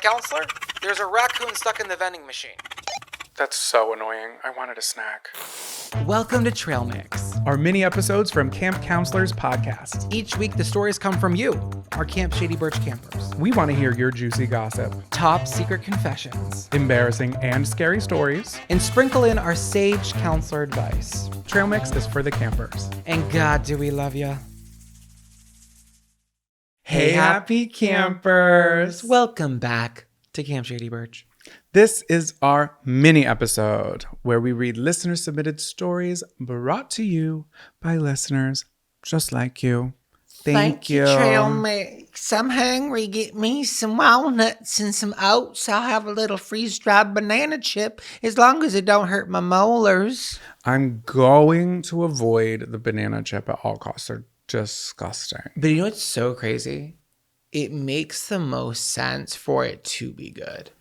Counselor, there's a raccoon stuck in the vending machine. That's so annoying. I wanted a snack. Welcome to Trail Mix. Our mini episodes from Camp Counselors podcast. Each week, the stories come from you, our Camp Shady Birch campers. We want to hear your juicy gossip, Top secret confessions, embarrassing and scary stories. and sprinkle in our sage counselor advice. Trail Mix is for the campers. And God, do we love you. Hey, happy campers. Welcome back to Camp Shady Birch. This is our mini episode where we read listener-submitted stories brought to you by listeners just like you. Thank you. Trail Mix. I'm hungry. Get me some walnuts and some oats. I'll have a little freeze-dried banana chip as long as it don't hurt my molars. I'm going to avoid the banana chip at all costs. They're disgusting. But you know what's so crazy? It makes the most sense for it to be good.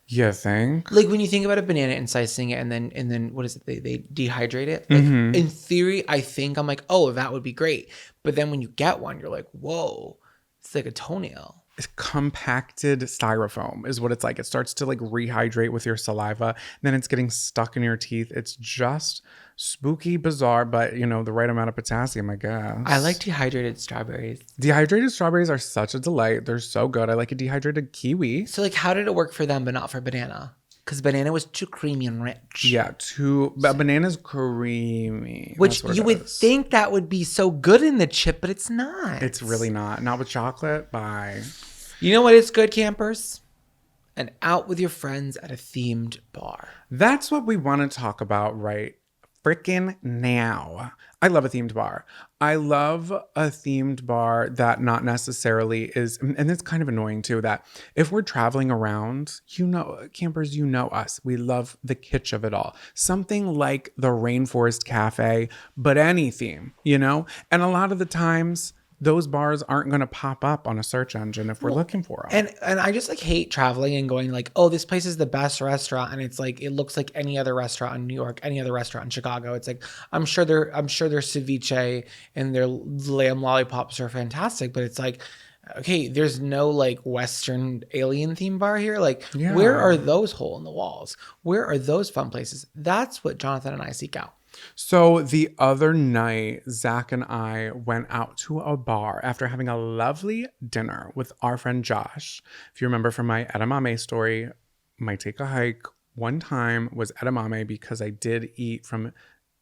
You think? Like when you think about a banana and slicing it and then what is it? They dehydrate it. Like in theory, I think I'm like, oh, that would be great. But then when you get one, you're like, whoa, it's like a toenail. It's compacted styrofoam is what it's like. It starts to like rehydrate with your saliva. And then it's getting stuck in your teeth. It's just spooky, bizarre, but you know, the right amount of potassium, I guess. I like dehydrated strawberries. Dehydrated strawberries are such a delight. They're so good. I like a dehydrated kiwi. So like how did it work for them but not for banana? Because banana was too creamy and rich. Yeah, but banana's creamy. Which That's what you it would is. think that would be so good in the chip, but it's not. It's really not. Not with chocolate. Bye. You know what is good, campers? And out with your friends at a themed bar. That's what we want to talk about right freaking now. I love a themed bar. I love a themed bar that not necessarily is, and it's kind of annoying too, that if we're traveling around, you know, campers, you know us. We love the kitsch of it all. Something like the Rainforest Cafe, but any theme, you know? And a lot of the times, those bars aren't going to pop up on a search engine if we're looking for them. And I just like hate traveling and going like, oh, this place is the best restaurant, and it's like it looks like any other restaurant in New York, any other restaurant in Chicago. It's like I'm sure their ceviche and their lamb lollipops are fantastic, but it's like, okay, there's no like Western alien theme bar here. Like, where are those hole in the walls? Where are those fun places? That's what Jonathan and I seek out. So the other night, Zach and I went out to a bar after having a lovely dinner with our friend Josh. If you remember from my edamame story, my take a hike one time was edamame because I did eat from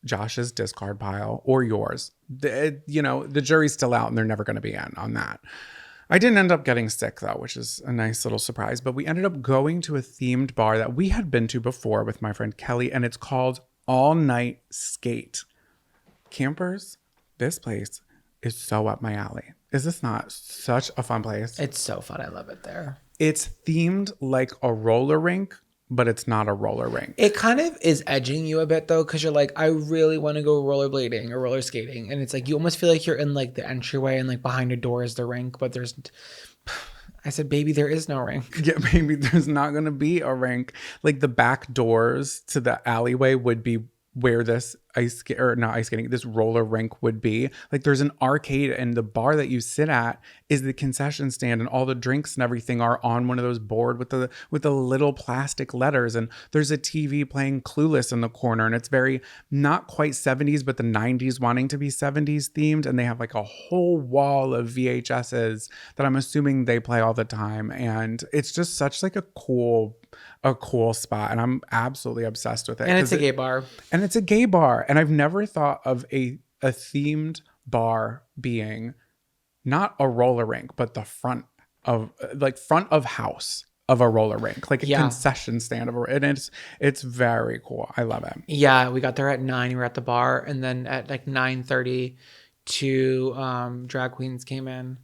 Josh's discard pile or yours. The jury's still out and they're never going to be in on that. I didn't end up getting sick though, which is a nice little surprise. But we ended up going to a themed bar that we had been to before with my friend Kelly, and it's called All Night Skate. Campers, this place is so up my alley. Is this not such a fun place? It's so fun. I love it there. It's themed like a roller rink, but it's not a roller rink. It kind of is edging you a bit though, because you're like, I really want to go rollerblading or roller skating, and it's like you almost feel like you're in like the entryway and like behind a door is the rink, but there's. I said, baby, there is no rink. Yeah, maybe there's not going to be a rink. Like the back doors to the alleyway would be where this this roller rink would be. Like there's an arcade, and the bar that you sit at is the concession stand, and all the drinks and everything are on one of those board with the little plastic letters, and there's a TV playing Clueless in the corner, and it's very not quite 70s but the 90s wanting to be 70s themed, and they have like a whole wall of VHSs that I'm assuming they play all the time, and it's just such like a cool spot, and I'm absolutely obsessed with it. And it's a gay bar. And it's a gay bar. And I've never thought of a themed bar being not a roller rink, but the front of house of a roller rink, like a concession stand and it's very cool. I love it. Yeah, we got there at 9. We were at the bar, and then at like 9:30, 2 drag queens came in.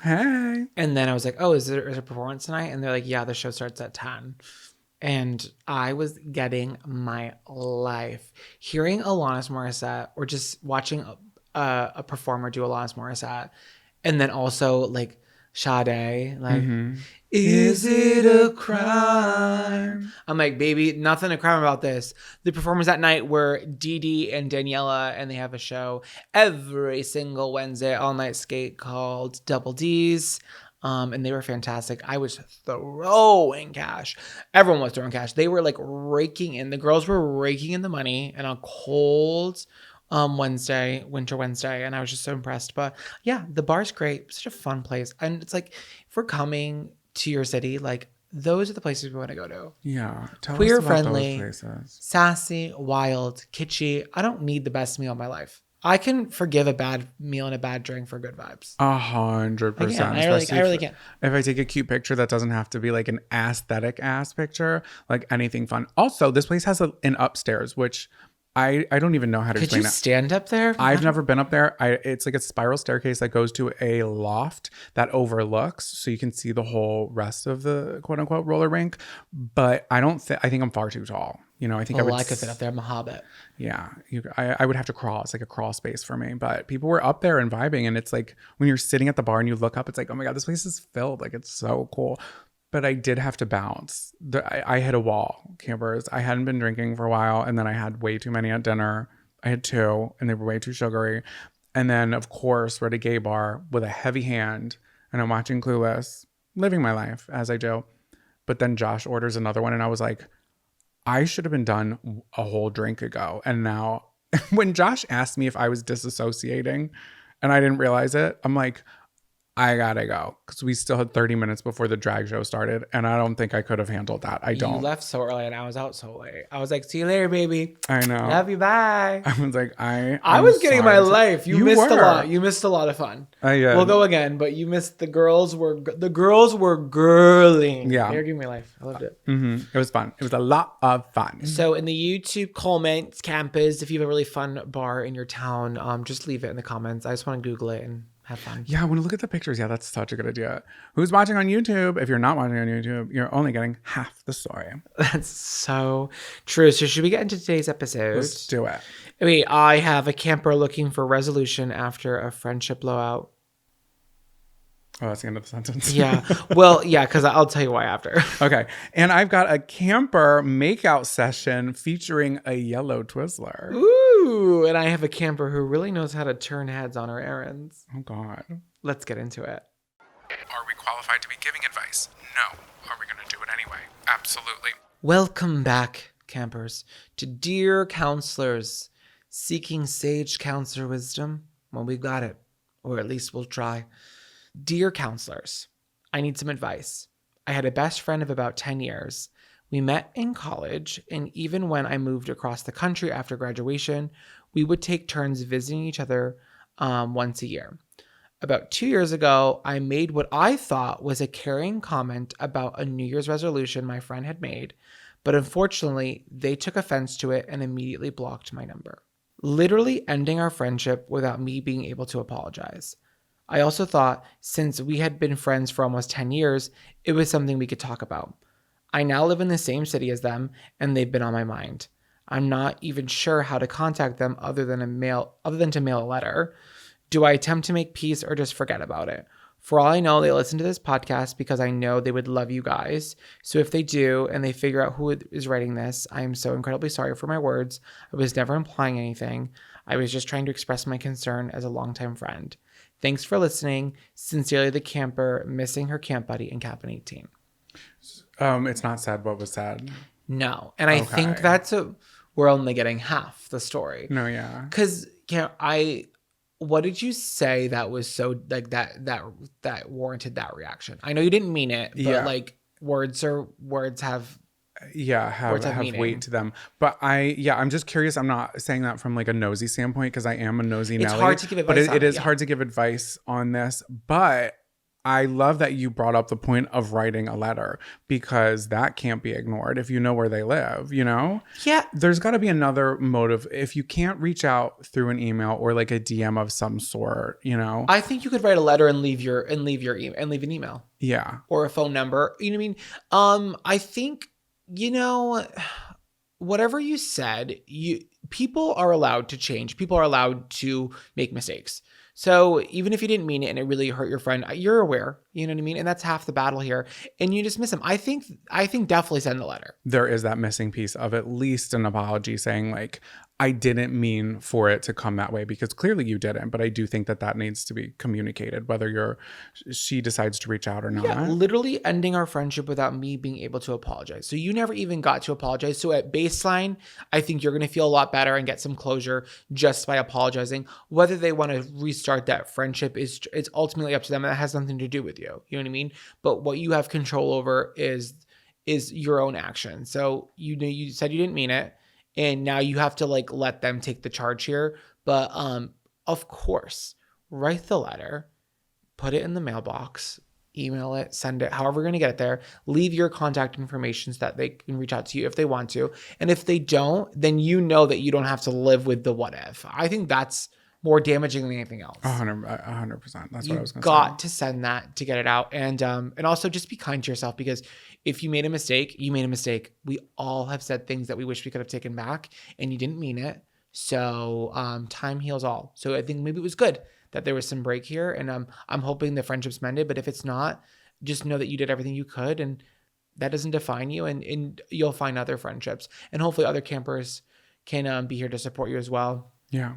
Hey. And then I was like, oh, is there a performance tonight? And they're like, yeah, the show starts at 10. And I was getting my life. Hearing Alanis Morissette or just watching a performer do Alanis Morissette. And then also like Sade, like, is it a crime? I'm like, baby, nothing a crime about this. The performers that night were Dee Dee and Daniela, and they have a show every single Wednesday, all night skate called Double D's. And they were fantastic. I was throwing cash. Everyone was throwing cash. They were like the girls were raking in the money in a cold winter Wednesday. And I was just so impressed. But yeah, the bar's great. Such a fun place. And it's like, if we're coming to your city, like those are the places we want to go to. Yeah. Tell Queer us about friendly, those places. sassy, wild, kitschy. I don't need the best meal of my life. I can forgive a bad meal and a bad drink for good vibes. 100%. I really can't. If I take a cute picture that doesn't have to be like an aesthetic ass picture, like anything fun. Also, this place has an upstairs, which I don't even know how to Could explain you it. stand up there? I've never been up there. It's like a spiral staircase that goes to a loft that overlooks, so you can see the whole rest of the quote unquote roller rink. But I think I'm far too tall. You know, I think I could sit up there. I'm a hobbit. Yeah, I would have to crawl. It's like a crawl space for me. But people were up there and vibing, and it's like when you're sitting at the bar and you look up, it's like, oh my god, this place is filled. Like it's so cool. But I did have to bounce. I hit a wall, campers. I hadn't been drinking for a while, and then I had way too many at dinner. I had 2, and they were way too sugary. And then, of course, we're at a gay bar with a heavy hand, and I'm watching Clueless, living my life as I do. But then Josh orders another one, and I was like, I should have been done a whole drink ago. And now, when Josh asked me if I was disassociating, and I didn't realize it, I'm like, I gotta go, because we still had 30 minutes before the drag show started, and I don't think I could have handled that. I don't. You left so early, and I was out so late. I was like, "See you later, baby. I know. Love you. Bye." I was like, I was getting my life. You missed a lot. You missed a lot of fun. We'll go again, but you missed the girls were girling. Yeah, they were giving me life. I loved it. It was fun. It was a lot of fun. So in the YouTube comments, campers, if you have a really fun bar in your town, just leave it in the comments. I just want to Google it and have fun. Yeah, I want to look at the pictures. Yeah, that's such a good idea. Who's watching on YouTube? If you're not watching on YouTube, you're only getting half the story. That's so true. So should we get into today's episode? Let's do it. Wait, I have a camper looking for resolution after a friendship blowout. Oh, that's the end of the sentence. Yeah. Well, yeah, because I'll tell you why after. Okay. And I've got a camper makeout session featuring a yellow Twizzler. Ooh, and I have a camper who really knows how to turn heads on her errands. Oh, God. Let's get into it. Are we qualified to be giving advice? No. Are we going to do it anyway? Absolutely. Welcome back, campers, to Dear Counselors, seeking sage counselor wisdom. Well, we got it, or at least we'll try. Dear counselors, I need some advice. I had a best friend of about 10 years. We met in college, and even when I moved across the country after graduation, we would take turns visiting each other once a year. About 2 years ago, I made what I thought was a caring comment about a New Year's resolution my friend had made, but unfortunately, they took offense to it and immediately blocked my number, literally ending our friendship without me being able to apologize. I also thought, since we had been friends for almost 10 years, it was something we could talk about. I now live in the same city as them, and they've been on my mind. I'm not even sure how to contact them other than to mail a letter. Do I attempt to make peace or just forget about it? For all I know, they listen to this podcast because I know they would love you guys. So if they do and they figure out who is writing this, I am so incredibly sorry for my words. I was never implying anything. I was just trying to express my concern as a longtime friend. Thanks for listening. Sincerely, the camper missing her camp buddy in cabin 18. It's not said what was said. No. And I think we're only getting half the story. No, yeah. Because what did you say that was so like that warranted that reaction? I know you didn't mean it, but like words have weight to them. But I'm just curious. I'm not saying that from like a nosy standpoint, because I am a nosy Nelly. It's hard to give advice, but it is hard to give advice on this. But I love that you brought up the point of writing a letter, because that can't be ignored if you know where they live, you know? Yeah. There's got to be another motive. If you can't reach out through an email or like a DM of some sort, you know? I think you could write a letter and leave an email. Yeah. Or a phone number. You know what I mean? I think, whatever you said, people are allowed to change. People are allowed to make mistakes. So even if you didn't mean it and it really hurt your friend, you're aware, you know what I mean? And that's half the battle here. And you dismiss him. I think definitely send the letter. There is that missing piece of at least an apology saying like, I didn't mean for it to come that way, because clearly you didn't. But I do think that needs to be communicated, whether she decides to reach out or not. Yeah, literally ending our friendship without me being able to apologize. So you never even got to apologize. So at baseline, I think you're going to feel a lot better and get some closure just by apologizing. Whether they want to restart that friendship it's ultimately up to them. That has nothing to do with you. You know what I mean? But what you have control over is your own action. So you said you didn't mean it, and now you have to like let them take the charge here. But of course, write the letter, put it in the mailbox, email it, send it, however you're going to get it there. Leave your contact information so that they can reach out to you if they want to. And if they don't, then you know that you don't have to live with the what if. I think that's more damaging than anything else. 100%. That's what I was going to say. You got to send that to get it out. And also just be kind to yourself, because if you made a mistake, you made a mistake. We all have said things that we wish we could have taken back, and you didn't mean it. So time heals all. So I think maybe it was good that there was some break here, and I'm hoping the friendship's mended. But if it's not, just know that you did everything you could, and that doesn't define you, and you'll find other friendships, and hopefully other campers can be here to support you as well. Yeah.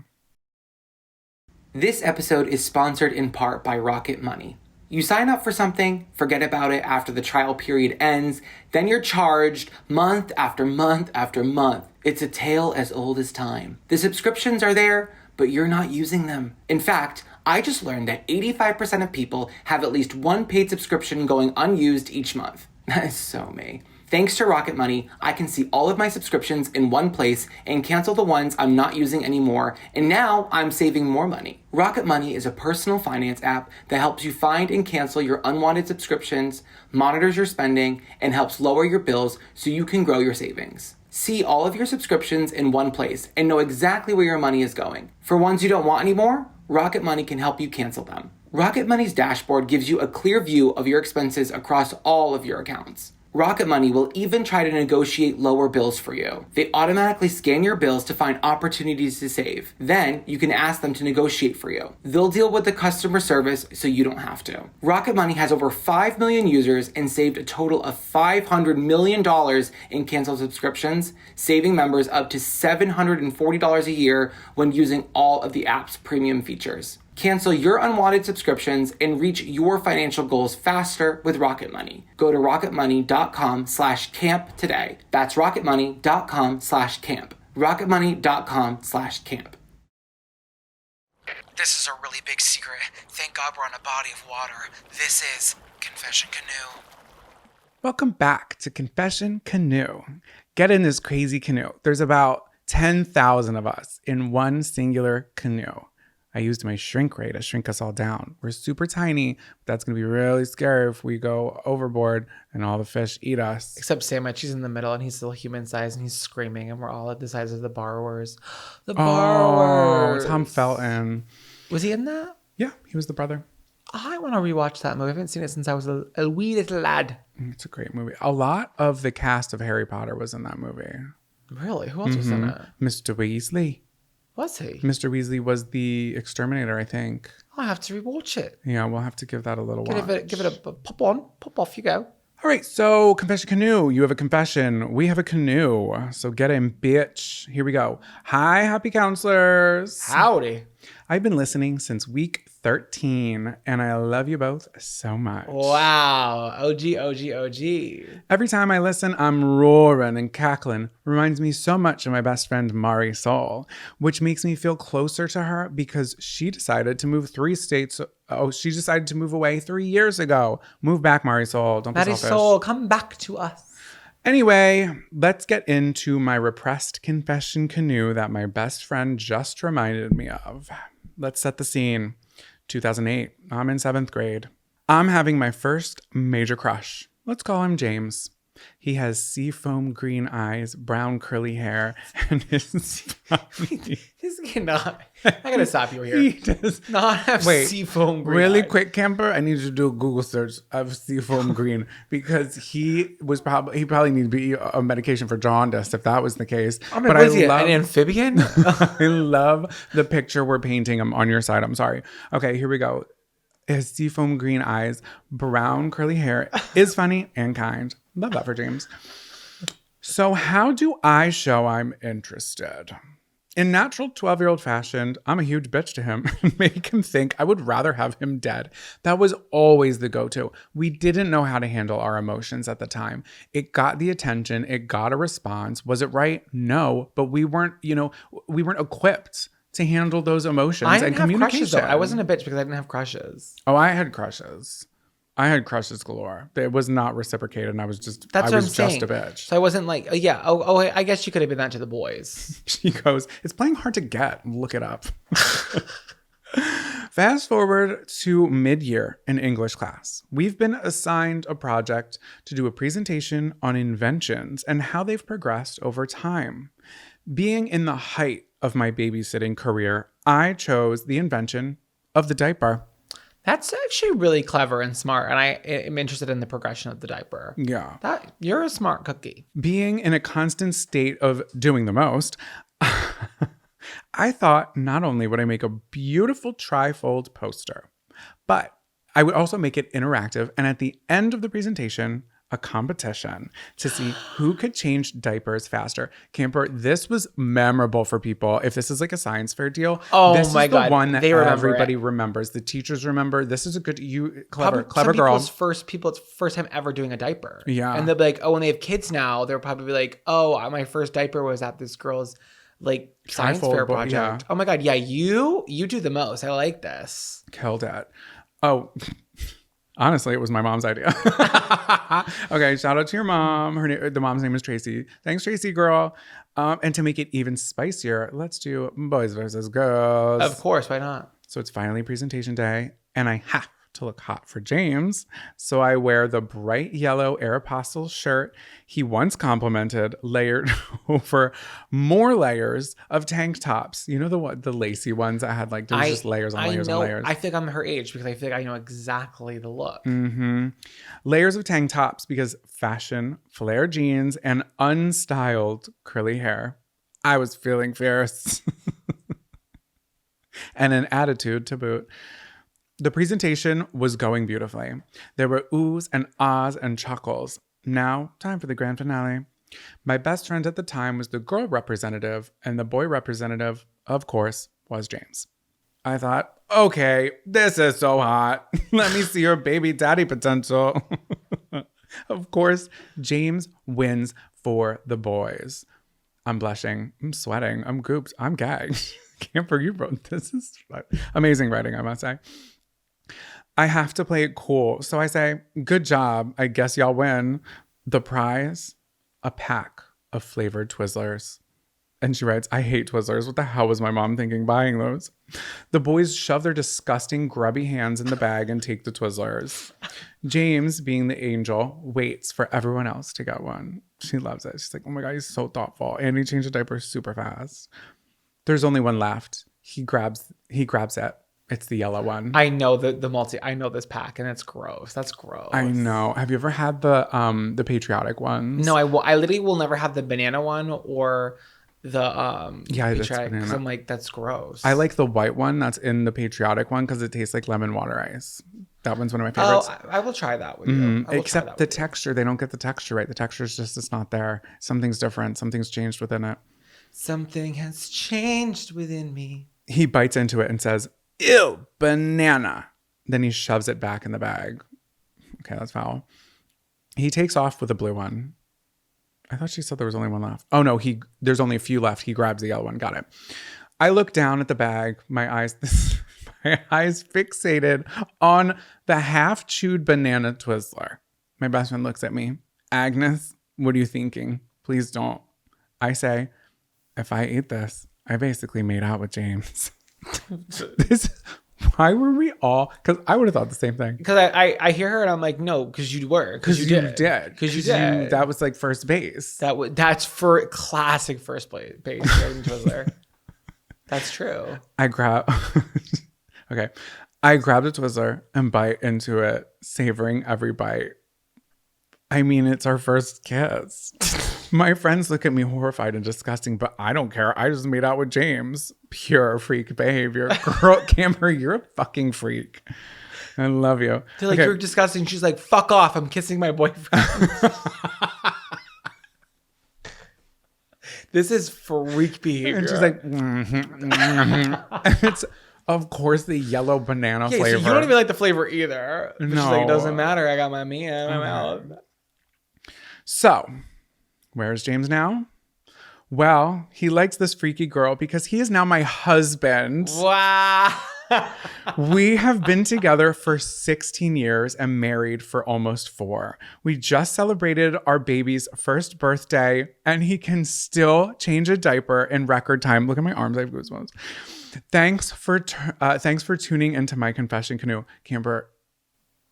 This episode is sponsored in part by Rocket Money. You sign up for something, forget about it after the trial period ends, then you're charged month after month after month. It's a tale as old as time. The subscriptions are there, but you're not using them. In fact, I just learned that 85% of people have at least one paid subscription going unused each month. That is so me. Thanks to Rocket Money, I can see all of my subscriptions in one place and cancel the ones I'm not using anymore, and now I'm saving more money. Rocket Money is a personal finance app that helps you find and cancel your unwanted subscriptions, monitors your spending, and helps lower your bills so you can grow your savings. See all of your subscriptions in one place and know exactly where your money is going. For ones you don't want anymore, Rocket Money can help you cancel them. Rocket Money's dashboard gives you a clear view of your expenses across all of your accounts. Rocket Money will even try to negotiate lower bills for you. They automatically scan your bills to find opportunities to save. Then you can ask them to negotiate for you. They'll deal with the customer service so you don't have to. Rocket Money has over 5 million users and saved a total of $500 million in canceled subscriptions, saving members up to $740 a year when using all of the app's premium features. Cancel your unwanted subscriptions and reach your financial goals faster with Rocket Money. Go to rocketmoney.com/camp today. That's rocketmoney.com/camp. rocketmoney.com/camp. This is a really big secret. Thank God we're on a body of water. This is Confession Canoe. Welcome back to Confession Canoe. Get in this crazy canoe. There's about 10,000 of us in one singular canoe. I used my shrink ray to shrink us all down. We're super tiny, but that's going to be really scary if we go overboard and all the fish eat us. Except Sandwich, he's in the middle and he's still human size and he's screaming, and we're all at the size of the borrowers. The borrowers. Tom Felton. Was he in that? Yeah, he was the brother. I want to rewatch that movie. I haven't seen it since I was a wee little lad. It's a great movie. A lot of the cast of Harry Potter was in that movie. Really? Who else was in it? Mr. Weasley. Was he? Mr. Weasley was the exterminator, I think. I have to rewatch it. Yeah, we'll have to give that a little watch. Give it a pop on, pop off. You go. All right, so Confession Canoe. You have a confession. We have a canoe. So get in, bitch. Here we go. Hi, happy counselors. Howdy. I've been listening since week 13, and I love you both so much. Wow. OG. Every time I listen, I'm roaring and cackling. Reminds me so much of my best friend, Mari Sol, which makes me feel closer to her because she decided to move 3 states. Oh, she decided to move away 3 years ago. Move back, Mari Sol. Don't be selfish. Marisol, come back to us. Anyway, let's get into my repressed confession canoe that my best friend just reminded me of. Let's set the scene. 2008. I'm in 7th grade. I'm having my first major crush. Let's call him James. He has seafoam green eyes, brown curly hair, and his This cannot. I gotta stop you here. He does not have seafoam green. Really eyes. quick, camper. I need you to do a Google search of seafoam green because he probably need to be a medication for jaundice if that was the case. I mean, was he an amphibian? I love the picture we're painting him on your side. I'm sorry. Okay, here we go. His seafoam green eyes, brown curly hair is funny and kind. Love that for James. So how do I show I'm interested? In natural 12-year-old fashion, I'm a huge bitch to him and make him think I would rather have him dead. That was always the go-to. We didn't know how to handle our emotions at the time. It got the attention. It got a response. Was it right? No, but we weren't equipped to handle those emotions I and didn't have communication. crushes though. I wasn't a bitch because I didn't have crushes. Oh, I had crushes. I had crushes galore. It was not reciprocated, and I was just That's I what was I'm just saying. a bitch. So I wasn't like, I guess you could have been that to the boys. She goes, it's playing hard to get. Look it up. Fast forward to mid-year in English class. We've been assigned a project to do a presentation on inventions and how they've progressed over time. Being in the height of my babysitting career, I chose the invention of the diaper. That's actually really clever and smart. And I am interested in the progression of the diaper. Yeah. You're a smart cookie. Being in a constant state of doing the most, I thought not only would I make a beautiful trifold poster, but I would also make it interactive. And at the end of the presentation, a competition to see who could change diapers faster. Camper, this was memorable for people. If this is like a science fair deal, this my is the God. one that They remember everybody it. remembers. The teachers remember. This is a good, Probably clever some girl. It's first time ever doing a diaper. Yeah. And they'll be like, oh, when they have kids now, they'll probably be like, oh, my first diaper was at this girl's like science Trifold fair book, project. yeah. Oh my God. Yeah. You do the most. I like this. Killed it. Oh, honestly, it was my mom's idea. Okay, shout out to your mom. The mom's name is Tracy. Thanks, Tracy, girl. And to make it even spicier, let's do boys versus girls. Of course. Why not? So it's finally presentation day, and I have to look hot for James. So I wear the bright yellow Aeropostale shirt he once complimented, layered over more layers of tank tops. You know the lacy ones that had like, there was just layers on layers on layers. I think I'm her age because I feel like I know exactly the look. Mm-hmm. Layers of tank tops because fashion, flare jeans, and unstyled curly hair. I was feeling fierce. And an attitude to boot. The presentation was going beautifully. There were oohs and ahs and chuckles. Now, time for the grand finale. My best friend at the time was the girl representative, and the boy representative, of course, was James. I thought, okay, this is so hot. Let me see your baby daddy potential. Of course, James wins for the boys. I'm blushing. I'm sweating. I'm gooped. I'm gagged. Camper, you wrote this. Is amazing writing, I must say. I have to play it cool. So I say, good job. I guess y'all win. The prize, a pack of flavored Twizzlers. And she writes, I hate Twizzlers. What the hell was my mom thinking buying those? The boys shove their disgusting, grubby hands in the bag and take the Twizzlers. James, being the angel, waits for everyone else to get one. She loves it. She's like, oh my God, he's so thoughtful. And he changed the diaper super fast. There's only one left. He grabs it. It's the yellow one. I know I know this pack and it's gross. That's gross. I know. Have you ever had the patriotic ones? No, I literally will never have the banana one or the that's patriotic, 'cause banana. I'm like, that's gross. I like the white one that's in the patriotic one because it tastes like lemon water ice. That one's one of my favorites. Oh, I will try that with you. Except the texture, they don't get the texture right. The texture is just, it's not there. Something's different. Something's changed within it. Something has changed within me. He bites into it and says, ew, banana. Then he shoves it back in the bag. Okay, that's foul. He takes off with the blue one. I thought she said there was only one left. Oh no, there's only a few left. He grabs the yellow one. Got it. I look down at the bag. My eyes fixated on the half-chewed banana Twizzler. My best friend looks at me. Agnes, what are you thinking? Please don't. I say, if I eat this, I basically made out with James. Why were we all? Because I would have thought the same thing. Because I hear her and I'm like, no, because you were. Because you did. Because you did. That was like first base. That's for classic first base Twizzler. That's true. I grab the Twizzler and bite into it, savoring every bite. I mean, it's our first kiss. My friends look at me horrified and disgusting, but I don't care. I just made out with James. Pure freak behavior. Girl, Camber, you're a fucking freak. I love you. They're like, you're disgusting. She's like, fuck off. I'm kissing my boyfriend. This is freak behavior. And she's like, it's of course the yellow banana yeah, flavor. so you don't even like the flavor either. But she's like, it No. doesn't matter. I got my meat in my mouth. So, where is James now? Well, he likes this freaky girl because he is now my husband. Wow. We have been together for 16 years and married for almost 4. We just celebrated our baby's first birthday, and he can still change a diaper in record time. Look at my arms, I have goosebumps. Thanks for tuning into my confession canoe. Camber,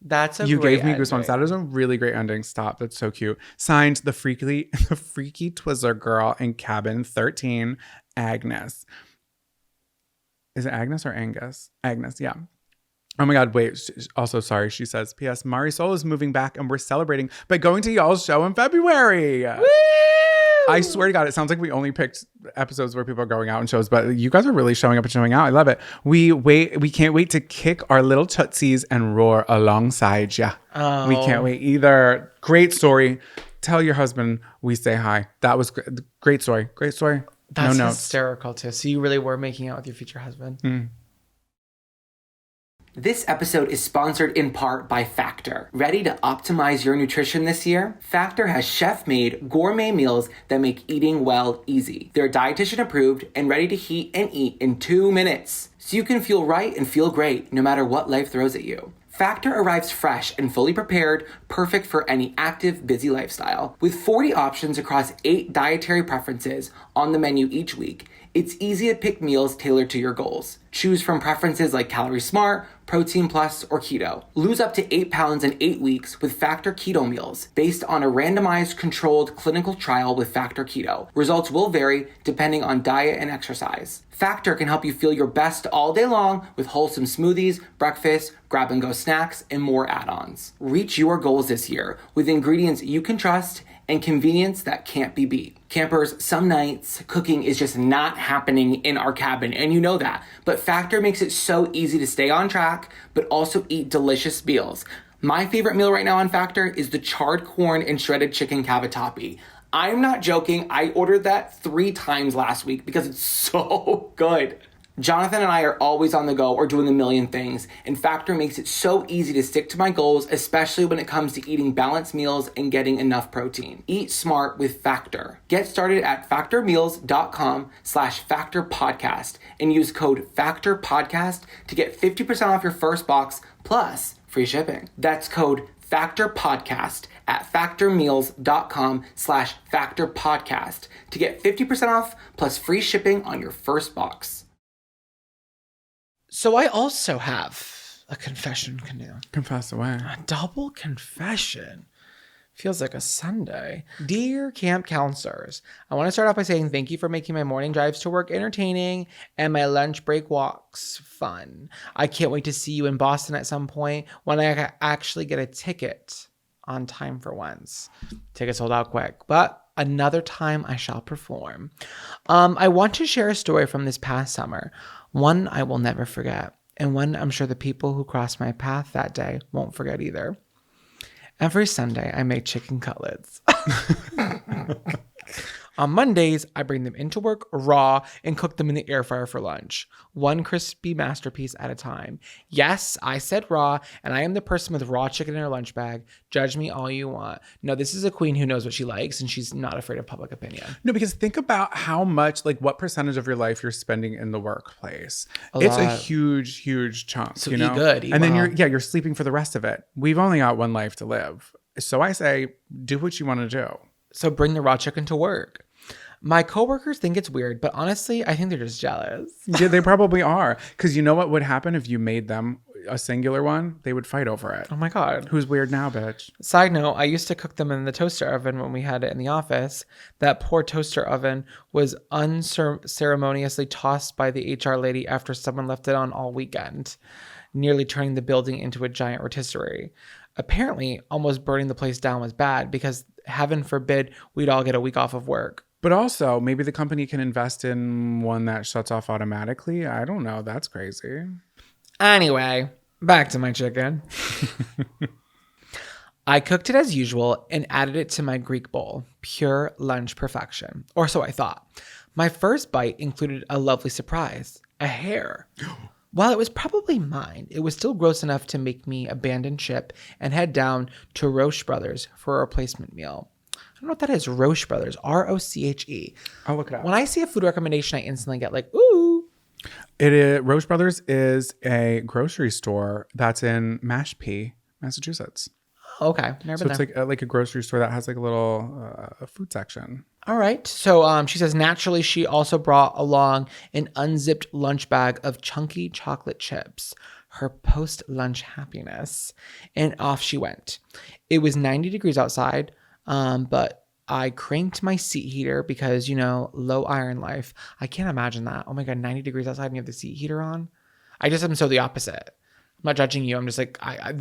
That's a you great gave me ending. goosebumps. That is a really great ending. Stop. That's so cute. Signed, the freaky Twizzler girl in cabin 13, Agnes. Is it Agnes or Angus? Agnes, yeah. Oh my God, wait. Also, sorry, she says, P.S. Marisol is moving back and we're celebrating by going to y'all's show in February. Woo! I swear to God, it sounds like we only picked episodes where people are going out and shows, but you guys are really showing up and showing out. I love it. We can't wait to kick our little tootsies and roar alongside ya. Oh. We can't wait either. Great story. Tell your husband we say hi. That was great story. Great story. That's no notes. hysterical too. So you really were making out with your future husband. This episode is sponsored in part by Factor. Ready to optimize your nutrition this year? Factor has chef-made gourmet meals that make eating well easy. They're dietitian approved and ready to heat and eat in 2 minutes. So you can feel right and feel great no matter what life throws at you. Factor arrives fresh and fully prepared, perfect for any active, busy lifestyle. With 40 options across 8 dietary preferences on the menu each week, it's easy to pick meals tailored to your goals. Choose from preferences like Calorie Smart, Protein Plus, or Keto. Lose up to 8 pounds in 8 weeks with Factor Keto meals based on a randomized controlled clinical trial with Factor Keto. Results will vary depending on diet and exercise. Factor can help you feel your best all day long with wholesome smoothies, breakfast, grab-and-go snacks, and more add-ons. Reach your goals this year with ingredients you can trust and convenience that can't be beat. Campers, some nights cooking is just not happening in our cabin, and you know that. But Factor makes it so easy to stay on track, but also eat delicious meals. My favorite meal right now on Factor is the charred corn and shredded chicken cavatappi. I'm not joking. I ordered that 3 times last week because it's so good. Jonathan and I are always on the go or doing a million things, and Factor makes it so easy to stick to my goals, especially when it comes to eating balanced meals and getting enough protein. Eat smart with Factor. Get started at factormeals.com/factorpodcast and use code FACTORPODCAST to get 50% off your first box plus free shipping. That's code FACTORPODCAST at factormeals.com/factorpodcast to get 50% off plus free shipping on your first box. So I also have a confession canoe. Confess away. A double confession. Feels like a Sunday. Dear camp counselors, I want to start off by saying thank you for making my morning drives to work entertaining and my lunch break walks fun. I can't wait to see you in Boston at some point when I actually get a ticket on time for once. Tickets sold out quick, but another time I shall perform. I want to share a story from this past summer. One I will never forget, and one I'm sure the people who crossed my path that day won't forget either. Every Sunday, I make chicken cutlets. On Mondays, I bring them into work raw and cook them in the air fryer for lunch, one crispy masterpiece at a time. Yes, I said raw, and I am the person with raw chicken in her lunch bag. Judge me all you want. No, this is a queen who knows what she likes, and she's not afraid of public opinion. No, because think about how much, like what percentage of your life you're spending in the workplace. It's a huge, huge chunk, So you know? eat good, eat and then well. you're sleeping for the rest of it. We've only got one life to live. So I say, do what you want to do. So bring the raw chicken to work. My coworkers think it's weird, but honestly, I think they're just jealous. Yeah, they probably are. Because you know what would happen if you made them a singular one? They would fight over it. Oh my God. Who's weird now, bitch? Side note, I used to cook them in the toaster oven when we had it in the office. That poor toaster oven was unceremoniously tossed by the HR lady after someone left it on all weekend, nearly turning the building into a giant rotisserie. Apparently, almost burning the place down was bad because heaven forbid we'd all get a week off of work. But also, maybe the company can invest in one that shuts off automatically. I don't know. That's crazy. Anyway, back to my chicken. I cooked it as usual and added it to my Greek bowl. Pure lunch perfection. Or so I thought. My first bite included a lovely surprise. A hair. While it was probably mine, it was still gross enough to make me abandon ship and head down to Roche Brothers for a replacement meal. I don't know what that is. Roche Brothers. Roche. I'll look it up. When I see a food recommendation, I instantly get like, ooh. Roche Brothers is a grocery store that's in Mashpee, Massachusetts. Okay. Never So been it's there. like a grocery store that has like a little food section. All right. So she says naturally she also brought along an unzipped lunch bag of chunky chocolate chips, her post-lunch happiness. And off she went. It was 90 degrees outside, but I cranked my seat heater because, low iron life. I can't imagine that. Oh my God, 90 degrees outside and you have the seat heater on? I just am so the opposite. I'm not judging you. I'm just like, I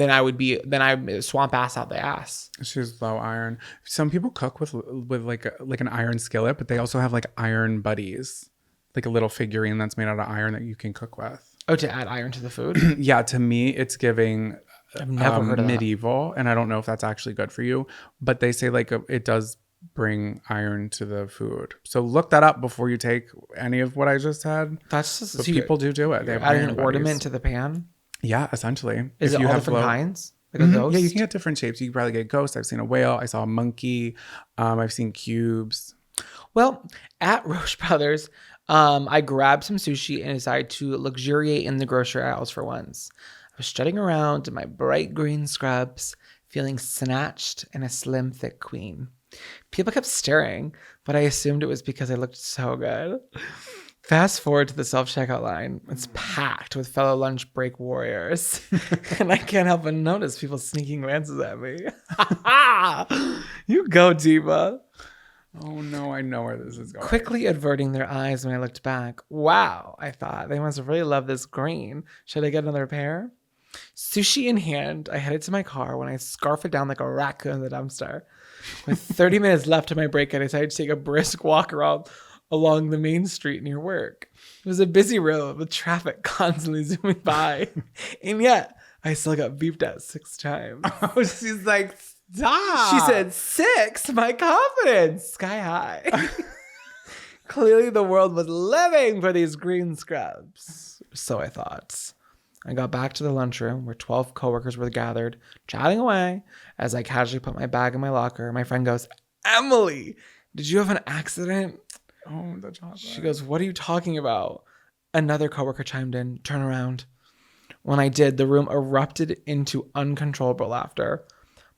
swamp ass out the ass. She's low iron. Some people cook with like an iron skillet, but they also have like iron buddies, like a little figurine that's made out of iron that you can cook with. Oh, to add iron to the food? Yeah, to me, it's giving I've never heard of medieval, and I don't know if that's actually good for you, but they say like it does bring iron to the food. So look that up before you take any of what I just said. That's just But people do it. They have adding iron an buddies. ornament to the pan. Yeah, essentially. Is If it you all have different low- kinds? Like a ghost? Yeah, you can get different shapes. You can probably get ghosts. I've seen a whale. I saw a monkey. I've seen cubes. Well, at Roche Brothers, I grabbed some sushi and decided to luxuriate in the grocery aisles for once. I was strutting around in my bright green scrubs, feeling snatched and a slim, thick queen. People kept staring, but I assumed it was because I looked so good. Fast forward to the self-checkout line. It's packed with fellow lunch break warriors. And I can't help but notice people sneaking glances at me. You go, Diva. Oh no, I know where this is going. Quickly averting their eyes when I looked back. Wow, I thought. They must really love this green. Should I get another pair? Sushi in hand, I headed to my car when I scarfed it down like a raccoon in the dumpster. With 30 minutes left of my break, I decided to take a brisk walk around along the main street near work. It was a busy road with traffic constantly zooming by. And yet, I still got beeped at 6 times. Oh, she's like, stop. She said 6? My confidence. Sky high. Clearly the world was living for these green scrubs. So I thought. I got back to the lunchroom where 12 coworkers were gathered, chatting away. As I casually put my bag in my locker, my friend goes, Emily, did you have an accident? Oh, the chocolate. She goes, what are you talking about? Another coworker chimed in, turn around. When I did, the room erupted into uncontrollable laughter.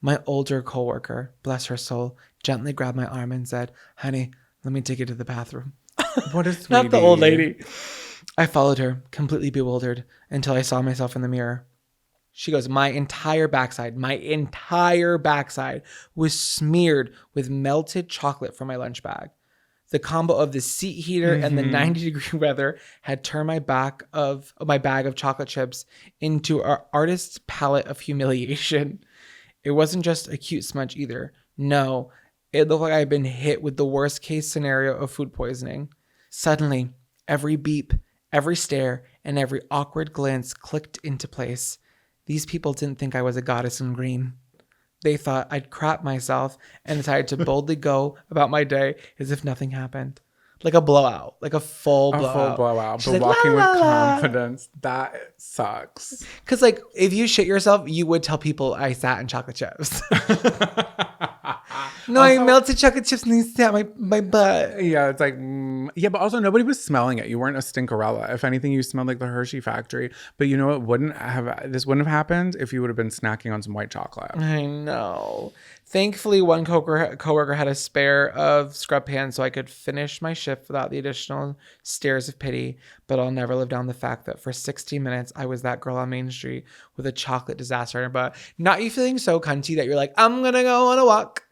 My older coworker, bless her soul, gently grabbed my arm and said, honey, let me take you to the bathroom. What a sweetie. Not the old lady. I followed her, completely bewildered, until I saw myself in the mirror. She goes, my entire backside was smeared with melted chocolate from my lunch bag. The combo of the seat heater and the 90-degree weather had turned my bag of chocolate chips into an artist's palette of humiliation. It wasn't just a cute smudge either. No, it looked like I had been hit with the worst case scenario of food poisoning. Suddenly, every beep, every stare, and every awkward glance clicked into place. These people didn't think I was a goddess in green. They thought I'd crap myself and decided to boldly go about my day as if nothing happened. Like a blowout, like a full blowout. Full blowout. She's But like, walking "La, with la, la." confidence, that sucks. Because, like, if you shit yourself, you would tell people I sat in chocolate chips. No, I melted chocolate chips and they sat my butt. Yeah, it's like, yeah, but also nobody was smelling it. You weren't a stinkerella. If anything, you smelled like the Hershey factory. But you know what this wouldn't have happened if you would have been snacking on some white chocolate. I know. Thankfully, one coworker had a spare of scrub pants so I could finish my shift without the additional stares of pity. But I'll never live down the fact that for 60 minutes, I was that girl on Main Street with a chocolate disaster in her butt. Not you feeling so cunty that you're like, I'm going to go on a walk.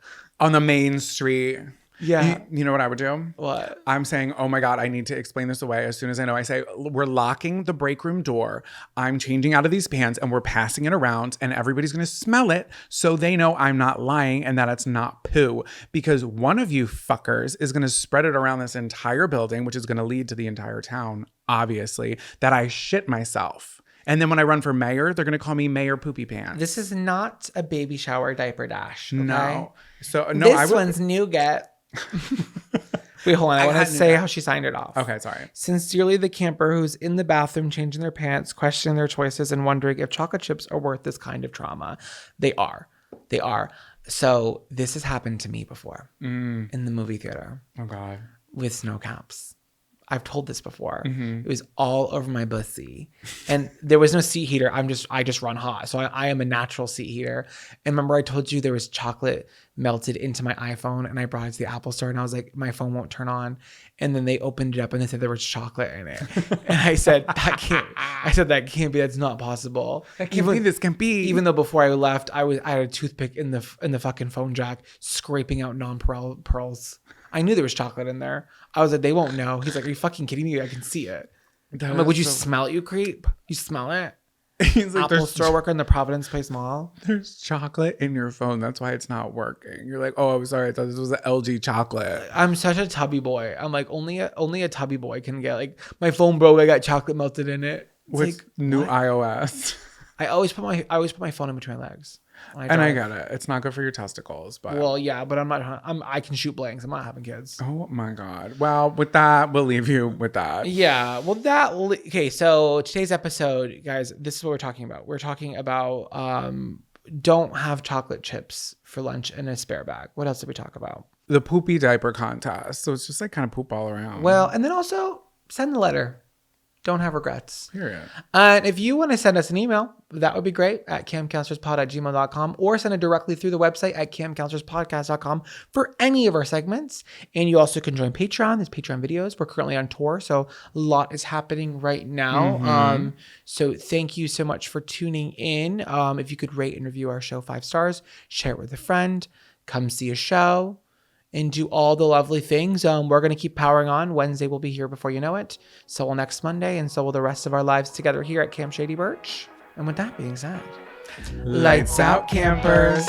On the main street. Yeah. You know what I would do? What? I'm saying, oh my God, I need to explain this away. As soon as I know, I say, we're locking the break room door. I'm changing out of these pants and we're passing it around and everybody's going to smell it so they know I'm not lying and that it's not poo. Because one of you fuckers is going to spread it around this entire building, which is going to lead to the entire town, obviously, that I shit myself. And then when I run for mayor, they're going to call me Mayor Poopy Pants. This is not a baby shower diaper dash. Okay? No. So, no, this one's nougat. Wait, hold on. I want to say how she signed it off. Okay, sorry. Sincerely, the camper who's in the bathroom changing their pants, questioning their choices, and wondering if chocolate chips are worth this kind of trauma. They are. They are. So this has happened to me before in the movie theater. Oh, God. With snow caps. I've told this before. It was all over my pussy, and there was no seat heater. I just run hot, so I am a natural seat heater. And remember, I told you there was chocolate melted into my iPhone, and I brought it to the Apple store, and I was like, my phone won't turn on. And then they opened it up, and they said there was chocolate in it, and I said that can't. I said that can't be. That's not possible. That can't be. This can't be. Even though before I left, I had a toothpick in the fucking phone jack, scraping out pearls. I knew there was chocolate in there. I was like, they won't know. He's like, are you fucking kidding me? I can see it. I'm like, would you smell it, you creep? You smell it? He's like, Apple store worker in the Providence Place Mall. There's chocolate in your phone. That's why it's not working. You're like, oh, I'm sorry. I thought this was an LG chocolate. I'm such a tubby boy. I'm like, only a tubby boy can get, like, my phone broke. I got chocolate melted in it. It's with like, new what? iOS. I always put my phone in between my legs. And I get it. It's not good for your testicles, but well, yeah, but I can shoot blanks. I'm not having kids. oh my God. Well, with that, we'll leave you with that. Yeah. Well, okay. So today's episode, guys, this is what we're talking about. We're talking about don't have chocolate chips for lunch in a spare bag. What else did we talk about? The poopy diaper contest. So it's just like kind of poop all around. Well, and then also send the letter. Don't have regrets. Period. And if you want to send us an email, that would be great at camcounselorspod@gmail.com, or send it directly through the website at camcounselorspodcast.com for any of our segments. And you also can join Patreon. There's Patreon videos. We're currently on tour, so a lot is happening right now. So thank you so much for tuning in. If you could rate and review our show 5 stars, share it with a friend, come see a show, and do all the lovely things. We're going to keep powering on. Wednesday will be here before you know it. So will next Monday, and so will the rest of our lives together here at Camp Shady Birch. And with that being said, lights out, campers.